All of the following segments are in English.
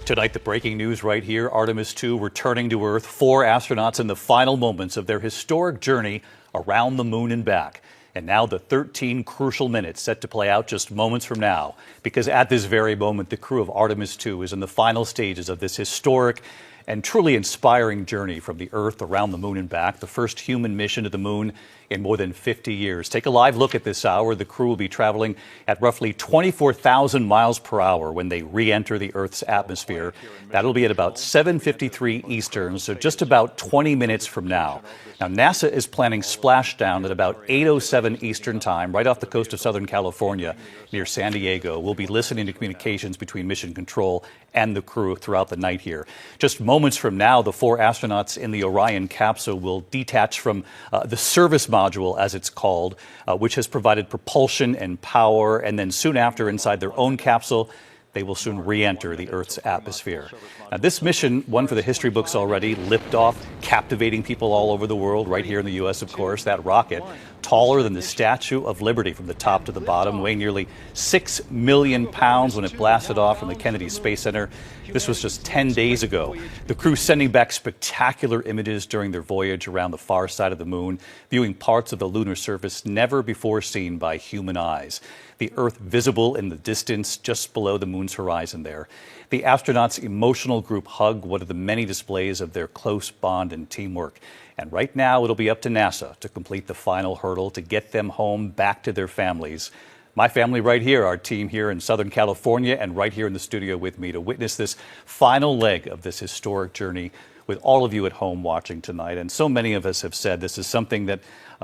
Tonight, the breaking news right here, Artemis II returning to Earth, 4 astronauts in the final moments of their historic journey around the moon and back. And now the 13 crucial minutes set to play out just moments from now, because at this very moment, the crew of Artemis II is in the final stages of this historic and truly inspiring journey from the Earth around the moon and back, the first human mission to the moon in more than 50 years. Take a live look at this hour. The crew will be traveling at roughly 24,000 miles per hour when they re-enter the Earth's atmosphere. That'll be at about 7:53 Eastern, so just about 20 minutes from now. Now, NASA is planning splashdown at about 8:07 Eastern Time, right off the coast of Southern California near San Diego. We'll be listening to communications between Mission Control and the crew throughout the night here. Just moments from now, the 4 astronauts in the Orion capsule will detach from the service module, as it's called, which has provided propulsion and power, and then soon after, inside their own capsule, they will soon re-enter the Earth's atmosphere. Now, this mission, one for the history books already, liftoff, captivating people all over the world, right here in the U.S., of course. That rocket, taller than the Statue of Liberty from the top to the bottom, weighing nearly 6 million pounds when it blasted off from the Kennedy Space Center. This was just 10 days ago. The crew sending back spectacular images during their voyage around the far side of the moon, viewing parts of the lunar surface never before seen by human eyes. The Earth visible in the distance just below the moon's horizon there. The astronauts' emotional group hug, one of the many displays of their close bond and teamwork. And right now, it'll be up to NASA to complete the final hurdle to get them home back to their families. My family right here, our team here in Southern California, and right here in the studio with me to witness this final leg of this historic journey with all of you at home watching tonight. And so many of us have said this is something that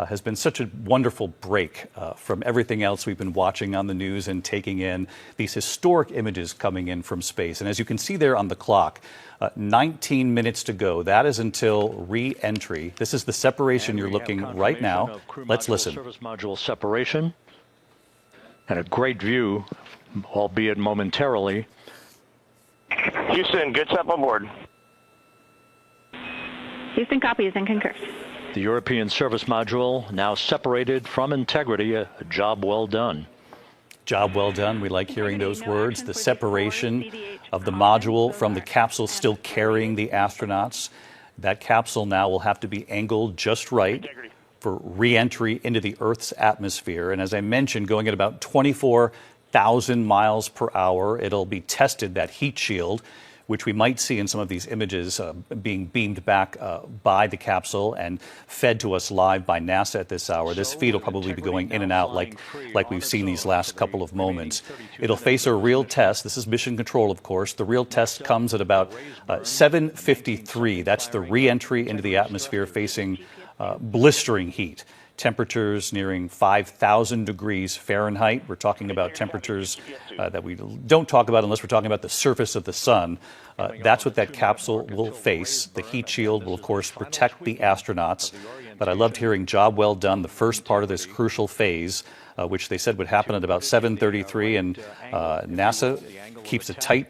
has been such a wonderful break from everything else we've been watching on the news and taking in these historic images coming in from space. And as you can see there on the clock, 19 minutes to go. That is until re-entry. This is the separation you're looking right now. Let's listen. Service module separation, and a great view, albeit momentarily. Houston, good step on board. Houston copies and concurs. The European service module now separated from integrity. A job well done. Job well done. We like hearing those words. The separation of the module from the capsule still carrying the astronauts. That capsule now will have to be angled just right for re-entry into the Earth's atmosphere. And as I mentioned, going at about 24,000 miles per hour, it'll be tested, that heat shield, which we might see in some of these images being beamed back by the capsule and fed to us live by NASA at this hour. This feed will probably be going in and out like we've seen these last couple of moments. It'll face a real test. This is Mission Control, of course. The real test comes at about 7:53. That's the re-entry into the atmosphere facing blistering heat. Temperatures nearing 5,000 degrees Fahrenheit. We're talking about temperatures that we don't talk about unless we're talking about the surface of the sun. That's what that capsule will face. The heat shield will, of course, protect the astronauts. But I loved hearing job well done, the first part of this crucial phase, which they said would happen at about 7:33. And NASA keeps a tight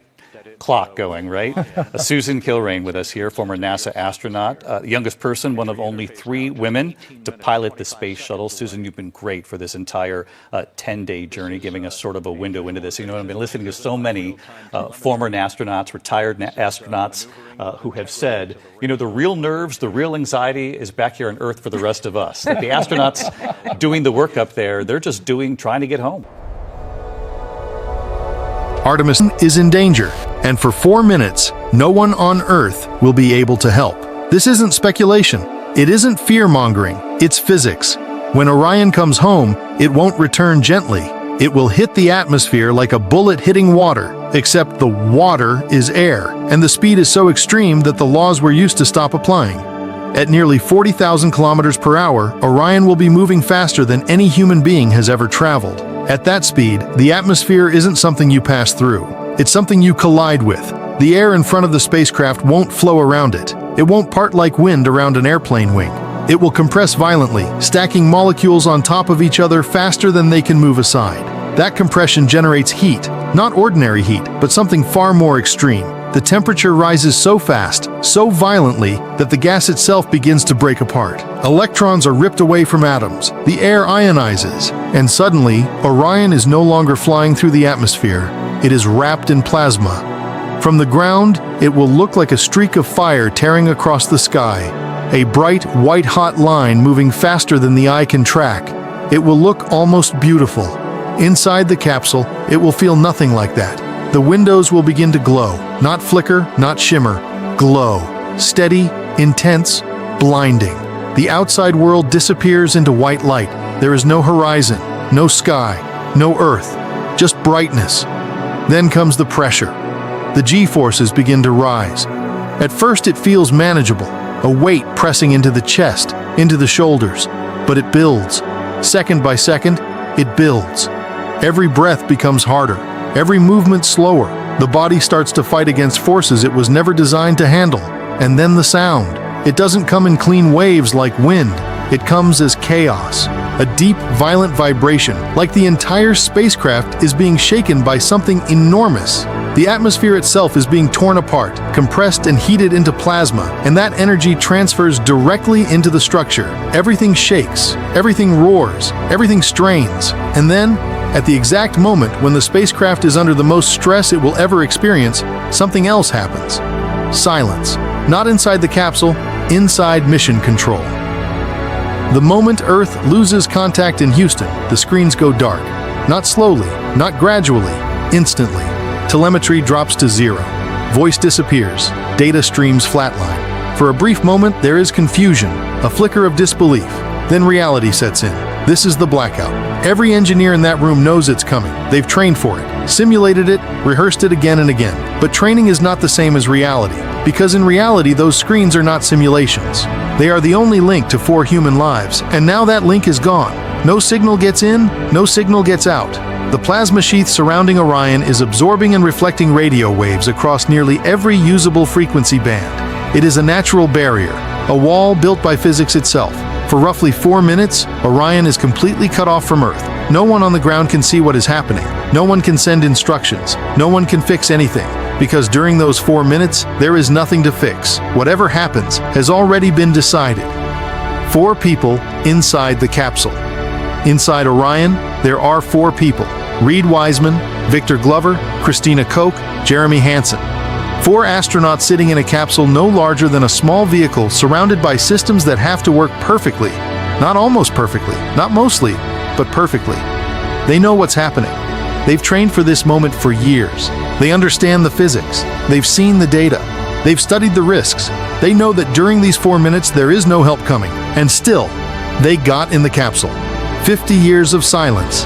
clock going, right? Susan Kilrain with us here, former NASA astronaut, youngest person, one of only 3 women to pilot the space shuttle. Susan, you've been great for this entire 10-day journey, giving us sort of a window into this. You know, I've been listening to so many former astronauts, retired astronauts who have said, you know, the real nerves, the real anxiety is back here on Earth for the rest of us. That the astronauts doing the work up there, they're just trying to get home. Artemis is in danger, and for 4 minutes, no one on Earth will be able to help. This isn't speculation. It isn't fear-mongering. It's physics. When Orion comes home, it won't return gently. It will hit the atmosphere like a bullet hitting water, except the water is air, and the speed is so extreme that the laws we're used to stop applying. At nearly 40,000 kilometers per hour, Orion will be moving faster than any human being has ever traveled. At that speed, the atmosphere isn't something you pass through. It's something you collide with. The air in front of the spacecraft won't flow around it. It won't part like wind around an airplane wing. It will compress violently, stacking molecules on top of each other faster than they can move aside. That compression generates heat, not ordinary heat, but something far more extreme. The temperature rises so fast, so violently, that the gas itself begins to break apart. Electrons are ripped away from atoms, the air ionizes, and suddenly, Orion is no longer flying through the atmosphere. It is wrapped in plasma. From the ground, it will look like a streak of fire tearing across the sky, a bright, white-hot line moving faster than the eye can track. It will look almost beautiful. Inside the capsule, it will feel nothing like that. The windows will begin to glow, not flicker, not shimmer, glow. Steady, intense, blinding. The outside world disappears into white light. There is no horizon, no sky, no earth, just brightness. Then comes the pressure. The G-forces begin to rise. At first it feels manageable, a weight pressing into the chest, into the shoulders, but it builds. Second by second, it builds. Every breath becomes harder, every movement slower. The body starts to fight against forces it was never designed to handle. And then the sound. It doesn't come in clean waves like wind. It comes as chaos, a deep, violent vibration, like the entire spacecraft is being shaken by something enormous. The atmosphere itself is being torn apart, compressed and heated into plasma, and that energy transfers directly into the structure. Everything shakes, everything roars, everything strains. And then, at the exact moment when the spacecraft is under the most stress it will ever experience, something else happens. Silence. Not inside the capsule, inside mission control. The moment Earth loses contact in Houston, the screens go dark. Not slowly, not gradually, instantly. Telemetry drops to zero. Voice disappears. Data streams flatline. For a brief moment, there is confusion, a flicker of disbelief. Then reality sets in. This is the blackout. Every engineer in that room knows it's coming. They've trained for it, simulated it, rehearsed it again and again. But training is not the same as reality, because in reality, those screens are not simulations. They are the only link to 4 human lives, and now that link is gone. No signal gets in, no signal gets out. The plasma sheath surrounding Orion is absorbing and reflecting radio waves across nearly every usable frequency band. It is a natural barrier, a wall built by physics itself. For roughly 4 minutes, Orion is completely cut off from Earth. No one on the ground can see what is happening. No one can send instructions. No one can fix anything. Because during those 4 minutes, there is nothing to fix. Whatever happens has already been decided. 4 people inside the capsule. Inside Orion, there are 4 people. Reed Wiseman, Victor Glover, Christina Koch, Jeremy Hansen. 4 astronauts sitting in a capsule no larger than a small vehicle surrounded by systems that have to work perfectly. Not almost perfectly, not mostly, but perfectly. They know what's happening. They've trained for this moment for years. They understand the physics. They've seen the data. They've studied the risks. They know that during these 4 minutes there is no help coming. And still, they got in the capsule. 50 years of silence.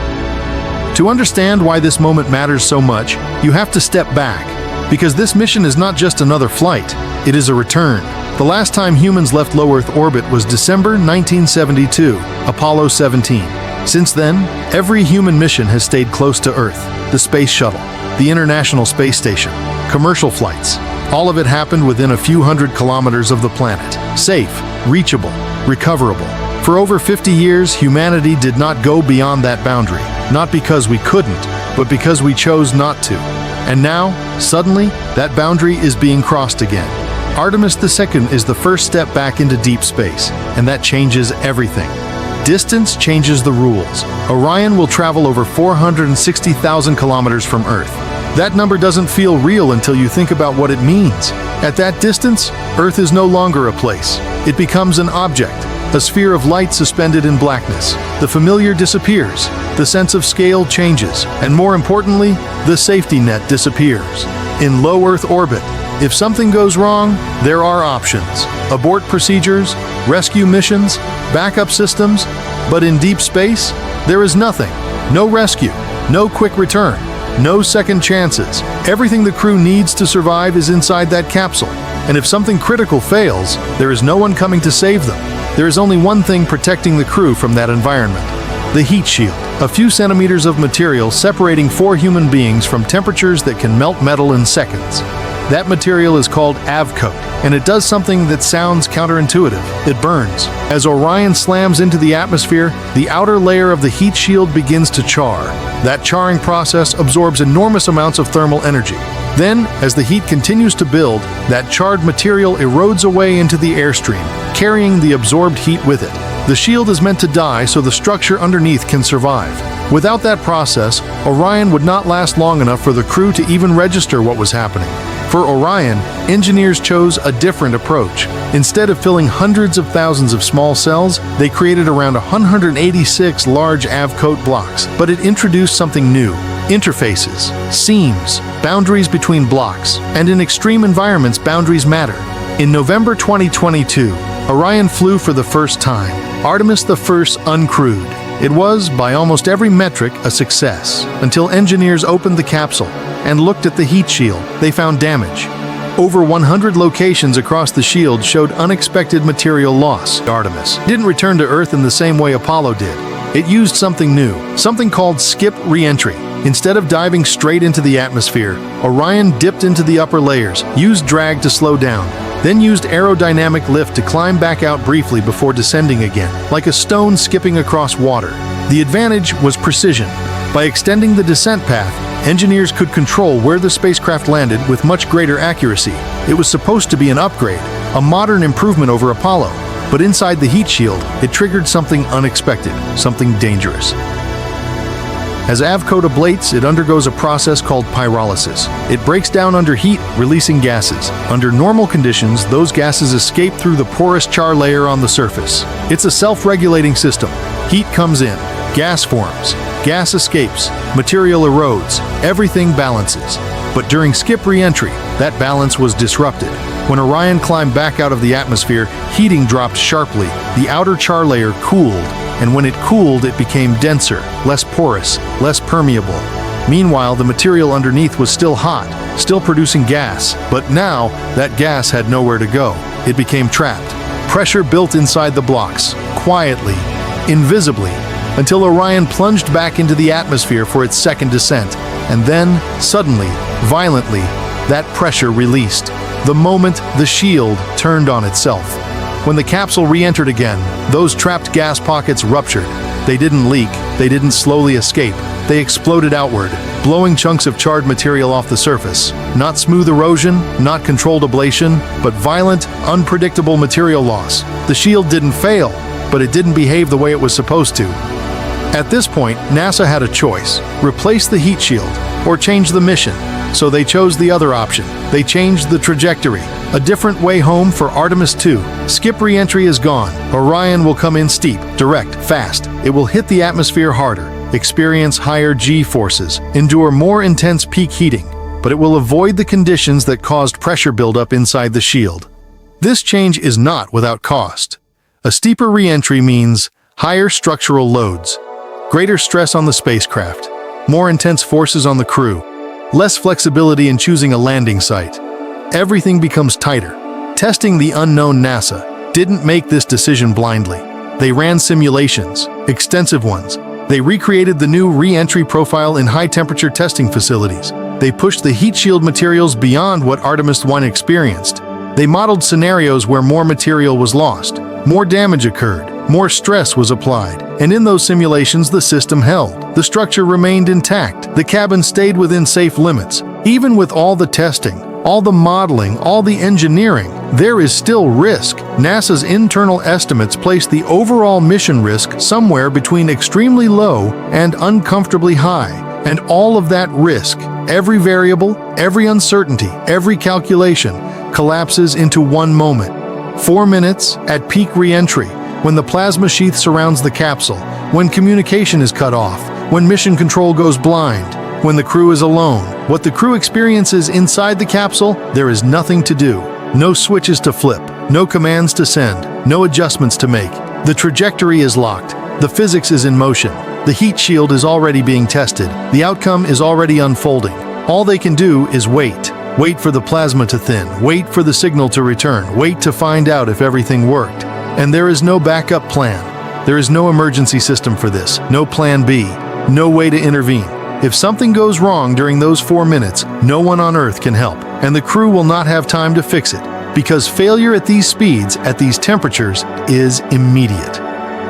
To understand why this moment matters so much, you have to step back. Because this mission is not just another flight, it is a return. The last time humans left low Earth orbit was December 1972, Apollo 17. Since then, every human mission has stayed close to Earth. The Space Shuttle, the International Space Station, commercial flights. All of it happened within a few hundred kilometers of the planet. Safe, reachable, recoverable. For over 50 years, humanity did not go beyond that boundary. Not because we couldn't, but because we chose not to. And now, suddenly, that boundary is being crossed again. Artemis II is the first step back into deep space, and that changes everything. Distance changes the rules. Orion will travel over 460,000 kilometers from Earth. That number doesn't feel real until you think about what it means. At that distance, Earth is no longer a place. It becomes an object, a sphere of light suspended in blackness. The familiar disappears, the sense of scale changes, and more importantly, the safety net disappears. In low Earth orbit, if something goes wrong, there are options. Abort procedures, rescue missions, backup systems. But in deep space, there is nothing. No rescue, no quick return, no second chances. Everything the crew needs to survive is inside that capsule. And if something critical fails, there is no one coming to save them. There is only one thing protecting the crew from that environment: the heat shield, a few centimeters of material separating 4 human beings from temperatures that can melt metal in seconds. That material is called AVCOAT, and it does something that sounds counterintuitive. It burns. As Orion slams into the atmosphere, the outer layer of the heat shield begins to char. That charring process absorbs enormous amounts of thermal energy. Then, as the heat continues to build, that charred material erodes away into the airstream, carrying the absorbed heat with it. The shield is meant to die so the structure underneath can survive. Without that process, Orion would not last long enough for the crew to even register what was happening. For Orion, engineers chose a different approach. Instead of filling hundreds of thousands of small cells, they created around 186 large AVCoat blocks. But it introduced something new: interfaces, seams, boundaries between blocks, and in extreme environments, boundaries matter. In November 2022, Orion flew for the first time. Artemis I uncrewed. It was, by almost every metric, a success, until engineers opened the capsule and looked at the heat shield. They found damage. Over 100 locations across the shield showed unexpected material loss. Artemis didn't return to Earth in the same way Apollo did. It used something new, something called skip re-entry. Instead of diving straight into the atmosphere, Orion dipped into the upper layers, used drag to slow down, then used aerodynamic lift to climb back out briefly before descending again, like a stone skipping across water. The advantage was precision. By extending the descent path, engineers could control where the spacecraft landed with much greater accuracy. It was supposed to be an upgrade, a modern improvement over Apollo. But inside the heat shield, it triggered something unexpected, something dangerous. As AVCoat ablates, it undergoes a process called pyrolysis. It breaks down under heat, releasing gases. Under normal conditions, those gases escape through the porous char layer on the surface. It's a self-regulating system. Heat comes in, gas forms, gas escapes, material erodes, everything balances. But during skip re-entry, that balance was disrupted. When Orion climbed back out of the atmosphere, heating dropped sharply, the outer char layer cooled, and when it cooled, it became denser, less porous, less permeable. Meanwhile, the material underneath was still hot, still producing gas, but now that gas had nowhere to go. It became trapped. Pressure built inside the blocks, quietly, invisibly, until Orion plunged back into the atmosphere for its second descent, and then, suddenly, violently, that pressure released. The moment the shield turned on itself. When the capsule re-entered again, those trapped gas pockets ruptured. They didn't leak, they didn't slowly escape. They exploded outward, blowing chunks of charred material off the surface. Not smooth erosion, not controlled ablation, but violent, unpredictable material loss. The shield didn't fail, but it didn't behave the way it was supposed to. At this point, NASA had a choice: replace the heat shield or change the mission. So they chose the other option. They changed the trajectory. A different way home for Artemis II. Skip re-entry is gone. Orion will come in steep, direct, fast. It will hit the atmosphere harder, experience higher G-forces, endure more intense peak heating, but it will avoid the conditions that caused pressure buildup inside the shield. This change is not without cost. A steeper re-entry means higher structural loads, greater stress on the spacecraft, more intense forces on the crew, less flexibility in choosing a landing site. Everything becomes tighter. Testing the unknown NASA didn't make this decision blindly. They ran simulations, extensive ones. They recreated the new re-entry profile in high-temperature testing facilities. They pushed the heat shield materials beyond what Artemis I experienced. They modeled scenarios where more material was lost, more damage occurred, more stress was applied, and in those simulations the system held. The structure remained intact. The cabin stayed within safe limits. Even with all the testing, all the modeling, all the engineering, there is still risk. NASA's internal estimates place the overall mission risk somewhere between extremely low and uncomfortably high. And all of that risk, every variable, every uncertainty, every calculation, collapses into one moment. 4 minutes at peak re-entry, when the plasma sheath surrounds the capsule, when communication is cut off, when mission control goes blind, when the crew is alone. What the crew experiences inside the capsule, there is nothing to do. No switches to flip, no commands to send, no adjustments to make. The trajectory is locked. The physics is in motion. The heat shield is already being tested. The outcome is already unfolding. All they can do is wait. Wait for the plasma to thin. Wait for the signal to return. Wait to find out if everything worked. And there is no backup plan. There is no emergency system for this. No plan B. No way to intervene. If something goes wrong during those 4 minutes, no one on Earth can help, and the crew will not have time to fix it, because failure at these speeds, at these temperatures, is immediate.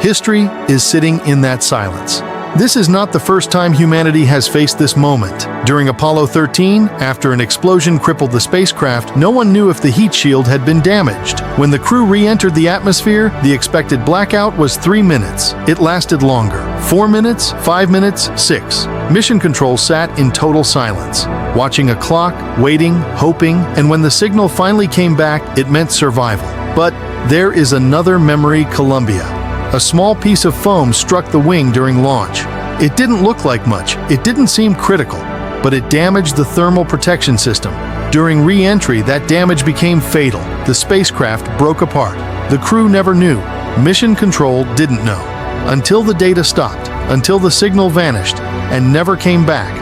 History is sitting in that silence. This is not the first time humanity has faced this moment. During Apollo 13, after an explosion crippled the spacecraft, no one knew if the heat shield had been damaged. When the crew re-entered the atmosphere, the expected blackout was 3 minutes. It lasted longer. 4 minutes, 5 minutes, 6. Mission Control sat in total silence, watching a clock, waiting, hoping, and when the signal finally came back, it meant survival. But there is another memory, Columbia. A small piece of foam struck the wing during launch. It didn't look like much, it didn't seem critical, but it damaged the thermal protection system. During re-entry, that damage became fatal. The spacecraft broke apart. The crew never knew. Mission Control didn't know. Until the data stopped, until the signal vanished, and never came back.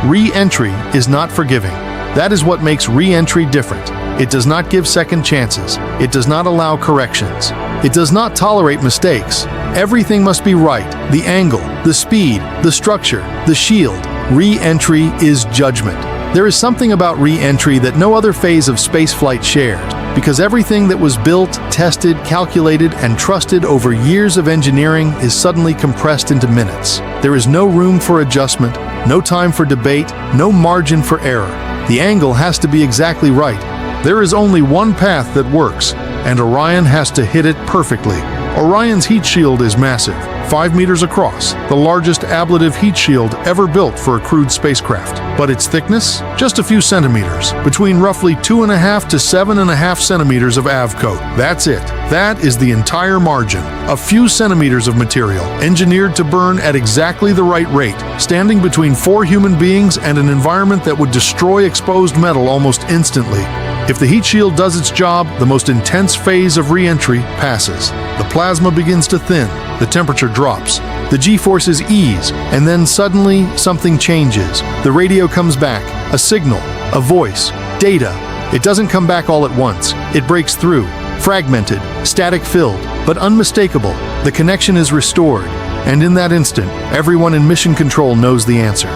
Re-entry is not forgiving. That is what makes re-entry different. It does not give second chances. It does not allow corrections. It does not tolerate mistakes. Everything must be right. The angle, the speed, the structure, the shield. Re-entry is judgment. There is something about re-entry that no other phase of spaceflight shared, because everything that was built, tested, calculated, and trusted over years of engineering is suddenly compressed into minutes. There is no room for adjustment, no time for debate, no margin for error. The angle has to be exactly right. There is only one path that works, and Orion has to hit it perfectly. Orion's heat shield is massive, 5 meters across, the largest ablative heat shield ever built for a crewed spacecraft. But its thickness? Just a few centimeters, between roughly 2.5 to 7.5 centimeters of avcoat. That's it. That is the entire margin. A few centimeters of material, engineered to burn at exactly the right rate, standing between 4 human beings and an environment that would destroy exposed metal almost instantly. If the heat shield does its job, the most intense phase of re-entry passes. The plasma begins to thin, the temperature drops, the G-forces ease, and then suddenly something changes. The radio comes back, a signal, a voice, data. It doesn't come back all at once. It breaks through, fragmented, static-filled, but unmistakable. The connection is restored, and in that instant, everyone in Mission Control knows the answer.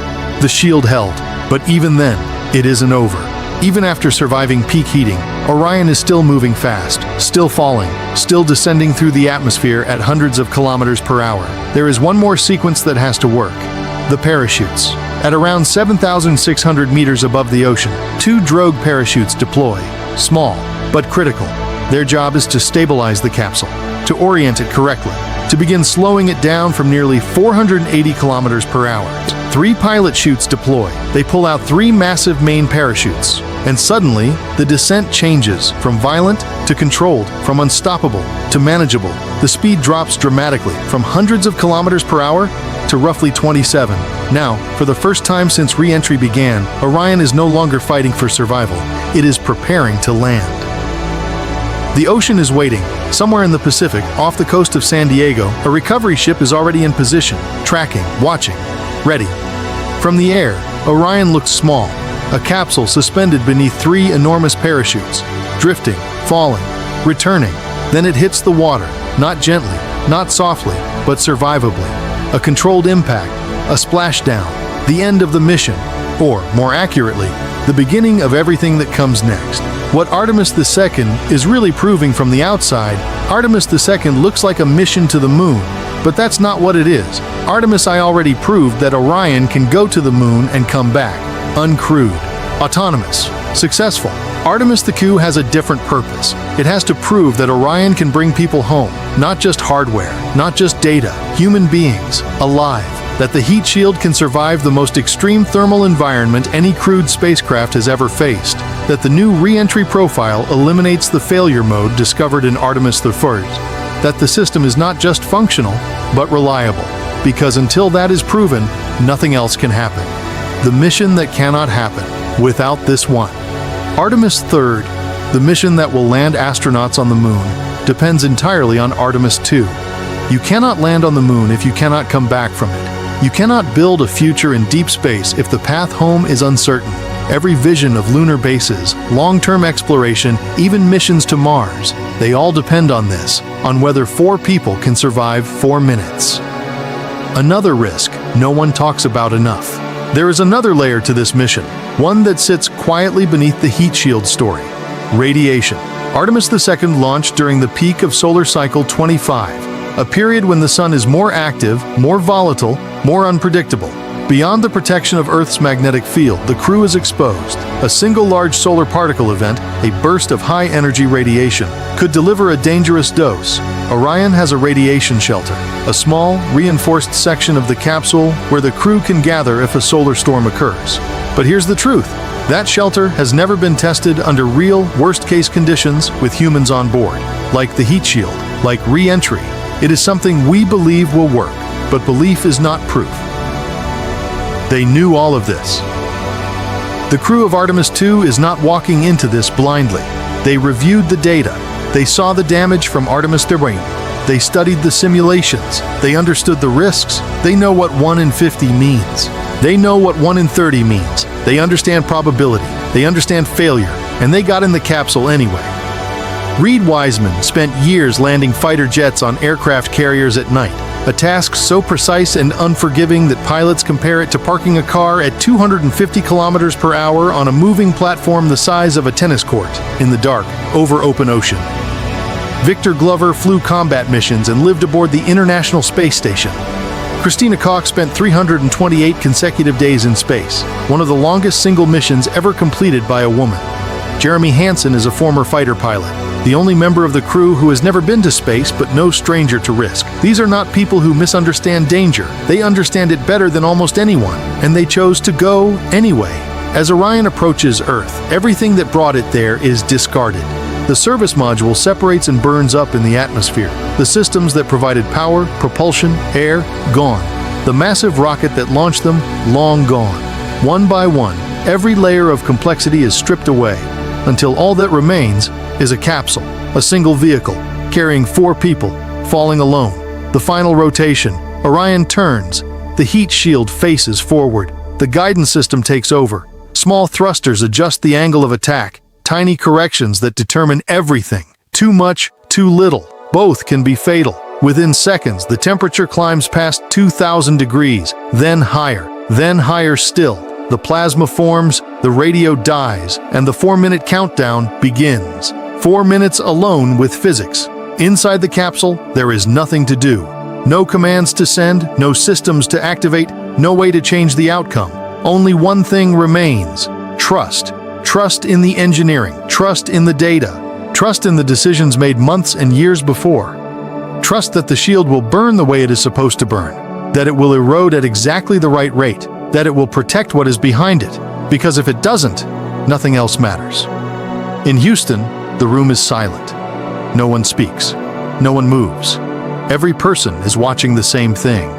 The shield held, but even then, it isn't over. Even after surviving peak heating, Orion is still moving fast, still falling, still descending through the atmosphere at hundreds of kilometers per hour. There is one more sequence that has to work. The parachutes. At around 7,600 meters above the ocean, 2 drogue parachutes deploy. Small, but critical. Their job is to stabilize the capsule, to orient it correctly, to begin slowing it down from nearly 480 kilometers per hour. 3 pilot chutes deploy. They pull out 3 massive main parachutes. And suddenly, the descent changes from violent to controlled, from unstoppable to manageable. The speed drops dramatically from hundreds of kilometers per hour to roughly 27. Now, for the first time since re-entry began, Orion is no longer fighting for survival. It is preparing to land. The ocean is waiting. Somewhere in the Pacific, off the coast of San Diego, a recovery ship is already in position, tracking, watching, ready. From the air, Orion looks small, a capsule suspended beneath 3 enormous parachutes, drifting, falling, returning. Then it hits the water, not gently, not softly, but survivably. A controlled impact, a splashdown, the end of the mission, or, more accurately, the beginning of everything that comes next. What Artemis II is really proving from the outside, Artemis II looks like a mission to the moon, but that's not what it is. Artemis I already proved that Orion can go to the moon and come back, uncrewed, autonomous, successful. Artemis II has a different purpose. It has to prove that Orion can bring people home, not just hardware, not just data, human beings, alive. That the heat shield can survive the most extreme thermal environment any crewed spacecraft has ever faced. That the new re-entry profile eliminates the failure mode discovered in Artemis I. That the system is not just functional, but reliable. Because until that is proven, nothing else can happen. The mission that cannot happen without this one. Artemis III, the mission that will land astronauts on the moon, depends entirely on Artemis II. You cannot land on the moon if you cannot come back from it. You cannot build a future in deep space if the path home is uncertain. Every vision of lunar bases, long-term exploration, even missions to Mars, they all depend on this, on whether 4 people can survive 4 minutes. Another risk no one talks about enough. There is another layer to this mission, one that sits quietly beneath the heat shield story: radiation. Artemis II launched during the peak of solar cycle 25, a period when the sun is more active, more volatile, more unpredictable. Beyond the protection of Earth's magnetic field, the crew is exposed. A single large solar particle event, a burst of high-energy radiation, could deliver a dangerous dose. Orion has a radiation shelter, a small, reinforced section of the capsule where the crew can gather if a solar storm occurs. But here's the truth. That shelter has never been tested under real, worst-case conditions with humans on board. Like the heat shield, like re-entry, it is something we believe will work, but belief is not proof. They knew all of this. The crew of Artemis II is not walking into this blindly. They reviewed the data. They saw the damage from Artemis III. They studied the simulations. They understood the risks. They know what 1 in 50 means. They know what 1 in 30 means. They understand probability. They understand failure. And they got in the capsule anyway. Reed Wiseman spent years landing fighter jets on aircraft carriers at night, a task so precise and unforgiving that pilots compare it to parking a car at 250 kilometers per hour on a moving platform the size of a tennis court in the dark over open ocean. Victor Glover flew combat missions and lived aboard the International Space Station. Christina Koch spent 328 consecutive days in space, one of the longest single missions ever completed by a woman. Jeremy Hansen is a former fighter pilot, the only member of the crew who has never been to space but no stranger to risk. These are not people who misunderstand danger. They understand it better than almost anyone, and they chose to go anyway. As Orion approaches Earth, everything that brought it there is discarded. The service module separates and burns up in the atmosphere. The systems that provided power, propulsion, air, gone. The massive rocket that launched them, long gone. One by one, every layer of complexity is stripped away, until all that remains is a capsule, a single vehicle, carrying 4 people, falling alone. The final rotation, Orion turns. The heat shield faces forward. The guidance system takes over. Small thrusters adjust the angle of attack. Tiny corrections that determine everything. Too much, too little. Both can be fatal. Within seconds, the temperature climbs past 2,000 degrees, then higher still. The plasma forms, the radio dies, and the 4-minute countdown begins. 4 minutes alone with physics. Inside the capsule, there is nothing to do. No commands to send, no systems to activate, no way to change the outcome. Only one thing remains: trust. Trust in the engineering, trust in the data, trust in the decisions made months and years before. Trust that the shield will burn the way it is supposed to burn, that it will erode at exactly the right rate, that it will protect what is behind it, because if it doesn't, nothing else matters. In Houston, the room is silent. No one speaks. No one moves. Every person is watching the same thing.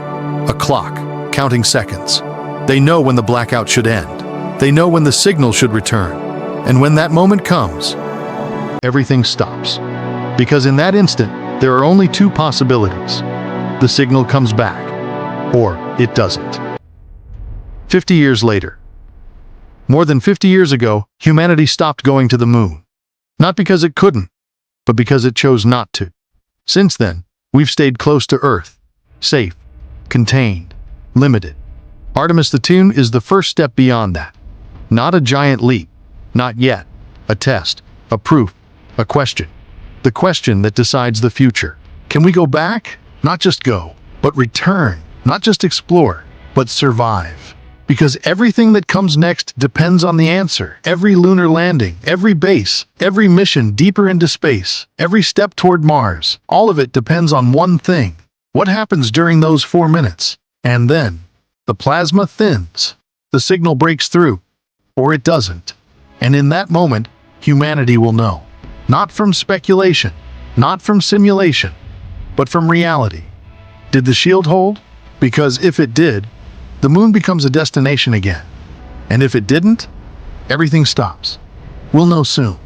A clock, counting seconds. They know when the blackout should end. They know when the signal should return. And when that moment comes, everything stops. Because in that instant, there are only 2 possibilities. The signal comes back, or it doesn't. 50 years later. More than 50 years ago, humanity stopped going to the moon. Not because it couldn't, but because it chose not to. Since then, we've stayed close to Earth, safe, contained, limited. Artemis II is the first step beyond that. Not a giant leap, not yet. A test, a proof, a question. The question that decides the future. Can we go back? Not just go, but return. Not just explore, but survive. Because everything that comes next depends on the answer. Every lunar landing, every base, every mission deeper into space, every step toward Mars, all of it depends on one thing. What happens during those 4 minutes? And then, the plasma thins. The signal breaks through, or it doesn't. And in that moment, humanity will know. Not from speculation, not from simulation, but from reality. Did the shield hold? Because if it did, the moon becomes a destination again. And if it didn't, everything stops. We'll know soon.